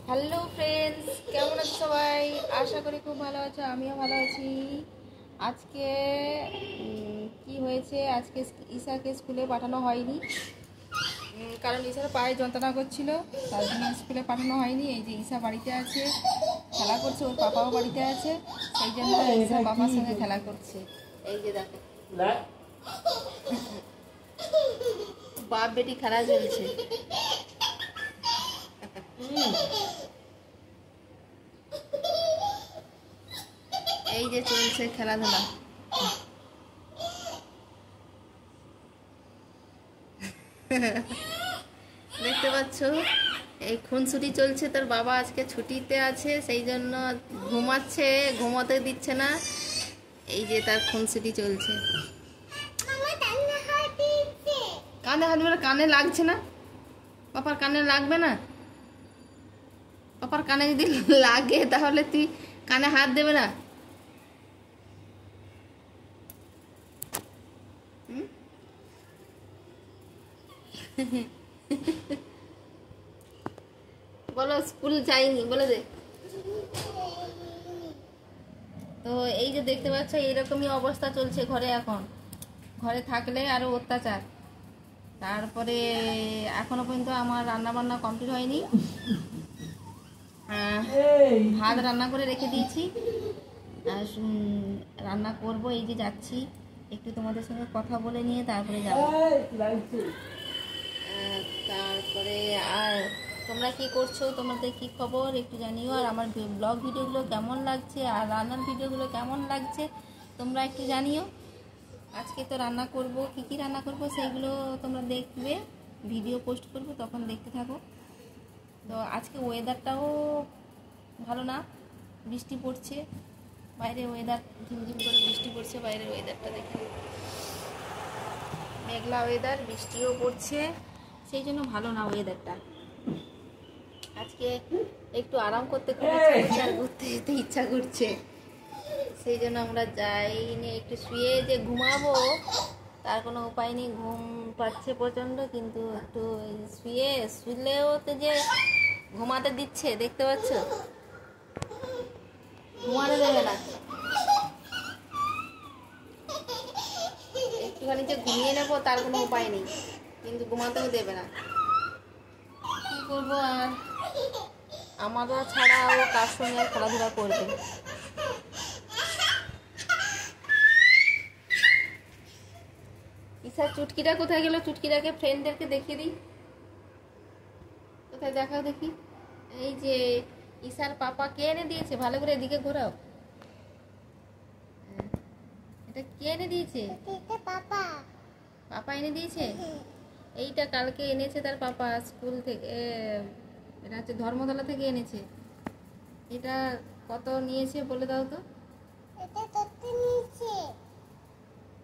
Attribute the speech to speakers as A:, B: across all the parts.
A: Hello friends, কেমন আছো সবাই? আশা করি খুব ভালো আছো, আমিও ভালো আছি। আজকে কি হয়েছে, আজকে ঈশাকে স্কুলে পাঠানো হয়নি, কারণ ঈশার পায়ে যন্ত্রণা করছিল, তার জন্য স্কুলে পাঠানো হয়নি। এই যে ঈশা বাড়িতে আছে, খেলা করছে, ওর পাপাও বাড়িতে আছে, সেই জন্য ঈশা পাপার সঙ্গে খেলা করছে। এই যে দেখো, বাপ বেটি খেলা চলছে। এই যে চলছে খেলাধুলা। দেখতে পাচ্ছ, এই খুনসুটি চলছে। তোর বাবা আজকে ছুটিতে আছে, সেই জন্য ঘুমাচ্ছে, ঘুমোতে দিচ্ছে না। এই যে তার খুনসুটি চলছে। কানে হাত দিবে, কানে লাগছে না? পাপার কানে লাগবে না? পাপার কানে যদি লাগে তাহলে তুই কানে হাত দেবে না? বলো স্কুল যাইনি বলে দে। তো এই যে দেখতে পাচ্ছ, এইরকমই অবস্থা চলছে ঘরে। এখন ঘরে থাকলে আরো অত্যাচার। তারপরে এখনো পর্যন্ত আমার রান্না বান্না কমপ্লিট হয়নি। ভাত রান্না করে রেখে দিয়েছি, রান্না করব। এই যে যাচ্ছি, একটু তোমাদের সঙ্গে কথা বলে নিয়ে তারপরে যাব। তারপরে আর তোমরা কি করছো, তোমাদের কি খবর একটু জানিও। আর আমার ব্লগ ভিডিওগুলো কেমন লাগছে আর রান্নার ভিডিওগুলো কেমন লাগছে তোমরা একটু জানিও। আজকে তো রান্না করব, কী কী রান্না করব সেইগুলো তোমরা দেখবে, ভিডিও পোস্ট করব, তখন দেখতে থাকো। তো আজকে ওয়েদারটাও ভালো না, বৃষ্টি পড়ছে বাইরে, ওয়েদার ঝিমঝিম করে বৃষ্টি পড়ছে, বাইরের ওয়েদারটা দেখি, মেঘলা ওয়েদার, বৃষ্টিও পড়ছে, সেই জন্য ভালো না ওয়েদারটা। আজকে একটু আরাম করতে খুব ইচ্ছা করছে আর ঘুরতে যেতে ইচ্ছা করছে, সেই জন্য আমরা যাইনি। একটু শুয়ে যে ঘুমাবো তার কোনো উপায় নেই, ঘুম পাচ্ছে প্রচণ্ড, কিন্তু একটু শুলেও তো যে ঘুমাতে দিচ্ছে, দেখতে পাচ্ছ, ঘুমাতে দেবে না। একটুখানি যে ঘুমিয়ে নেবো তার কোনো উপায় নেই, কিন্তু ঘুমাতেও দেবে না। কি করবো আর, আমারও ছাড়া ও কার সঙ্গে আর খেলাধুলা করবে। ঈশার চুটকিটা কোথায় গেল? চুটকিটাকে ফ্রেন্ডদেরকে দেখিয়ে দিই, কোথায় দেখাও দেখি। এই যে ঈশার পাপা কে এনে দিয়েছে, ভালো করে এদিকে ঘোরাও। এটা কে এনে দিয়েছে? পাপা এনে দিয়েছে। এইটা কালকে এনেছে তার পাপা স্কুল থেকে, এটা হচ্ছে ধর্মতলা থেকে এনেছে। এটা কত নিয়েছে বলে দাও তো?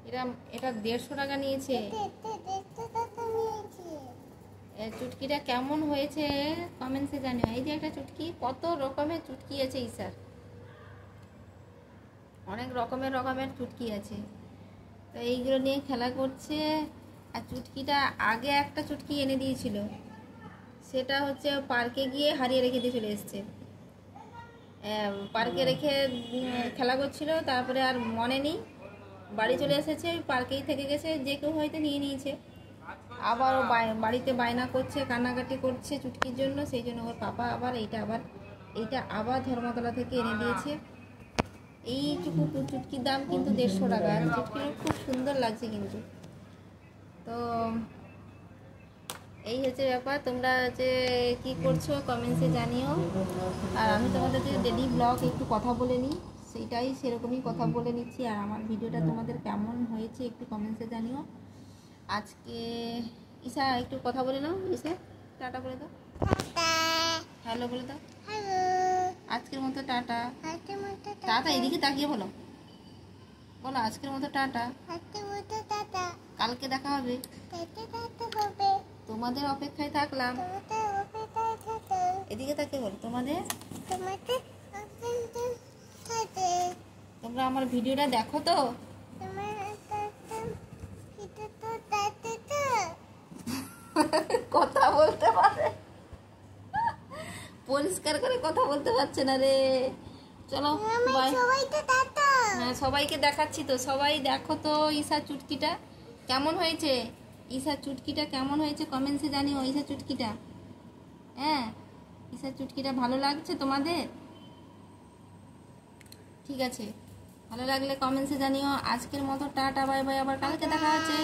A: এটা 150 টাকা নিয়েছে। চুটকিটা কেমন হয়েছে কমেন্টসে জানিও। এই যে একটা চুটকি, কত রকমের চুটকি আছে ঈশার, অনেক রকমের চুটকি আছে। তো এইগুলো নিয়ে খেলা করছে। আর চুটকিটা আগে একটা চুটকি এনে দিয়েছিল, সেটা হচ্ছে পার্কে গিয়ে হারিয়ে রেখে দিয়ে চলে এসছে। পার্কে রেখে খেলা করছিল, তারপরে আর মনে নেই, বাড়ি চলে এসেছে, পার্কেই থেকে গেছে, যে কেউ হয়তো নিয়ে নিয়েছে। আবার ও বাড়িতে বায়না করছে, কান্নাকাটি করছে চুটকির জন্য, সেই জন্য ওর পাপা আবার এইটা আবার ধর্মতলা থেকে এনে দিয়েছে। এইটুকু চুটকির দাম কিন্তু 150 টাকা। চুটকিটা খুব সুন্দর লাগছে কিন্তু। তো এই হচ্ছে ব্যাপার। তোমরা যে কি করছো কমেন্টসে জানিও। আর আমি তোমাদের যে ডেলি ব্লগ একটু কথা বলে নিই, সেইটাই সেরকমই কথা বলে নিচ্ছি। আর আমার ভিডিওটা তোমাদের কেমন হয়েছে একটু কমেন্টসে জানিও। আজকে ঈশা একটু কথা বলে নাও, ঈশা টাটা বলে দাও, হ্যালো বলে দাও, আজকের মতো টাটা। টাটা এদিকে তাকিয়ে বলো, বলো আজকের মতো টাটা, কালকে দেখা হবে, তোমাদের অপেক্ষায় থাকলাম। এদিকে তাকিয়ে বলো, তোমরা আমার ভিডিওটা দেখো তো? কথা বলতে পারে, পরিষ্কার করে কথা বলতে পারছে না রে। চলো বাই। হ্যাঁ সবাইকে দেখাচ্ছি তো, সবাই দেখো তো ঈশা চুটকিটা কেমন হয়েছে। ঈশা চুটকিটা কেমন হয়েছে কমেন্টসে জানিও। ঈশা চুটকিটা, হ্যাঁ ঈশা চুটকিটা ভালো লাগছে তোমাদের? ঠিক আছে, ভালো লাগলে কমেন্টসে জানিও। আজকের মতো টাটা বাই বাই, আবার কালকে দেখা হচ্ছে।